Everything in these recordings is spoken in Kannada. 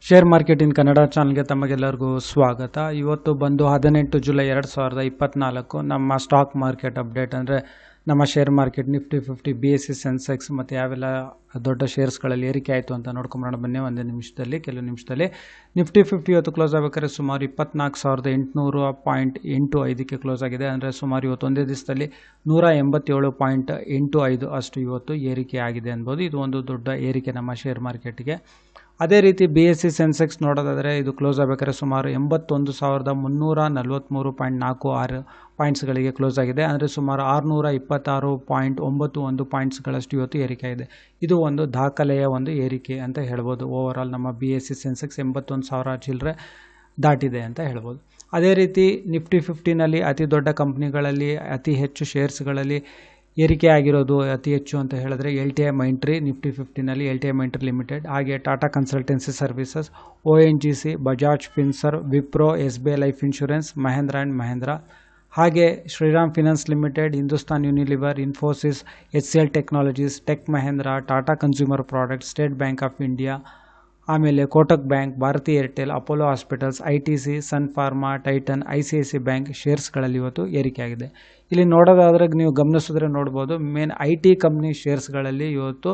ಶೇರ್ ಮಾರ್ಕೆಟ್ ಇನ್ ಕನ್ನಡ ಚಾನಲ್ಗೆ ತಮಗೆಲ್ಲರಿಗೂ ಸ್ವಾಗತ. ಇವತ್ತು ಬಂದು 18 ಜುಲೈ 2024 ನಮ್ಮ ಸ್ಟಾಕ್ ಮಾರ್ಕೆಟ್ ಅಪ್ಡೇಟ್. ಅಂದರೆ ನಮ್ಮ share market Nifty 50, BSE Sensex ಮತ್ತು ಯಾವೆಲ್ಲ ದೊಡ್ಡ ಶೇರ್ಸ್ಗಳಲ್ಲಿ ಏರಿಕೆ ಆಯಿತು ಅಂತ ನೋಡ್ಕೊಂಬರೋಣ ಬನ್ನಿ. ಕೆಲವು ನಿಮಿಷದಲ್ಲಿ ನಿಫ್ಟಿ 50 ಇವತ್ತು ಕ್ಲೋಸ್ ಆಗಬೇಕಾದ್ರೆ ಸುಮಾರು 24,800.85ಕ್ಕೆ ಕ್ಲೋಸ್ ಆಗಿದೆ. ಅಂದರೆ ಸುಮಾರು ಇವತ್ತು ಒಂದೇ ದಿವಸದಲ್ಲಿ 187.85 ಅಷ್ಟು ಇವತ್ತು ಏರಿಕೆ ಆಗಿದೆ ಅನ್ಬೋದು. ಇದು ಒಂದು ದೊಡ್ಡ ಏರಿಕೆ ನಮ್ಮ ಶೇರ್ ಮಾರ್ಕೆಟ್ಗೆ. ಅದೇ ರೀತಿ BSE ಸೆನ್ಸೆಕ್ಸ್ ನೋಡೋದಾದರೆ ಇದು ಕ್ಲೋಸ್ ಆಗಬೇಕಾದ್ರೆ ಸುಮಾರು 81,343.46 ಪಾಯಿಂಟ್ಸ್ಗಳಿಗೆ ಕ್ಲೋಸ್ ಆಗಿದೆ. ಅಂದರೆ ಸುಮಾರು 626.91 ಪಾಯಿಂಟ್ಸ್ಗಳಷ್ಟು ಇವತ್ತು ಏರಿಕೆ ಆಗಿದೆ. ಇದು ಒಂದು ದಾಖಲೆಯ ಒಂದು ಏರಿಕೆ ಅಂತ ಹೇಳ್ಬೋದು. ಓವರಾಲ್ ನಮ್ಮ BSE ಸೆನ್ಸೆಕ್ಸ್ 81,000 ಚಿಲ್ಲರೆ ದಾಟಿದೆ ಅಂತ ಹೇಳ್ಬೋದು. ಅದೇ ರೀತಿ ನಿಫ್ಟಿ 50ನಲ್ಲಿ ಅತಿ ದೊಡ್ಡ ಕಂಪ್ನಿಗಳಲ್ಲಿ ಅತಿ ಹೆಚ್ಚು ಶೇರ್ಸ್ಗಳಲ್ಲಿ ಏರಿಕೆ ಆಗಿರೋದು ಅತಿ ಹೆಚ್ಚು ಅಂತ ಹೇಳಿದ್ರೆ LTI ಮೈಂಟ್ರಿ. ನಿಫ್ಟಿ 50ನಲ್ಲಿ LTI ಮೈಂಟ್ರಿ ಲಿಮಿಟೆಡ್, ಹಾಗೆ Tata consultancy services, ONGC, Bajaj Finserv, Wipro, SBI life insurance, Mahindra and Mahindra, ಹಾಗೆ Shriram finance limited, Hindustan Unilever, Infosys, HCL technologies, tech Mahindra, Tata consumer products, State Bank of India, ಆಮೇಲೆ Kotak bank, Bharti Airtel, Apollo hospitals, ITC, Sun Pharma, Titan, ICICI bank ಶೇರ್ಸ್ಗಳಲ್ಲಿ ಇವತ್ತು ಏರಿಕೆಯಾಗಿದೆ. ಇಲ್ಲಿ ನೋಡೋದಾದ್ರೆ ನೀವು ಗಮನಿಸಿದ್ರೆ ನೋಡ್ಬೋದು, ಮೇನ್ IT ಕಂಪ್ನಿ ಶೇರ್ಸ್ಗಳಲ್ಲಿ ಇವತ್ತು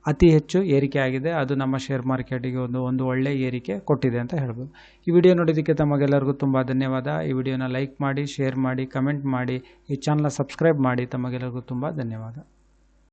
ಅತಿ ಹೆಚ್ಚು ಏರಿಕೆ ಆಗಿದೆ. ಅದು ನಮ್ಮ ಶೇರ್ ಮಾರ್ಕೆಟಿಗೆ ಒಂದು ಒಳ್ಳೆ ಏರಿಕೆ ಕೊಟ್ಟಿದೆ ಅಂತ ಹೇಳ್ಬೋದು. ಈ ವಿಡಿಯೋ ನೋಡೋದಕ್ಕೆ ತಮಗೆಲ್ಲರಿಗೂ ತುಂಬ ಧನ್ಯವಾದ. ಈ ವಿಡಿಯೋನ ಲೈಕ್ ಮಾಡಿ, ಶೇರ್ ಮಾಡಿ, ಕಮೆಂಟ್ ಮಾಡಿ, ಈ ಚಾನಲ್ನ ಸಬ್ಸ್ಕ್ರೈಬ್ ಮಾಡಿ. ತಮಗೆಲ್ಲರಿಗೂ ತುಂಬ ಧನ್ಯವಾದ.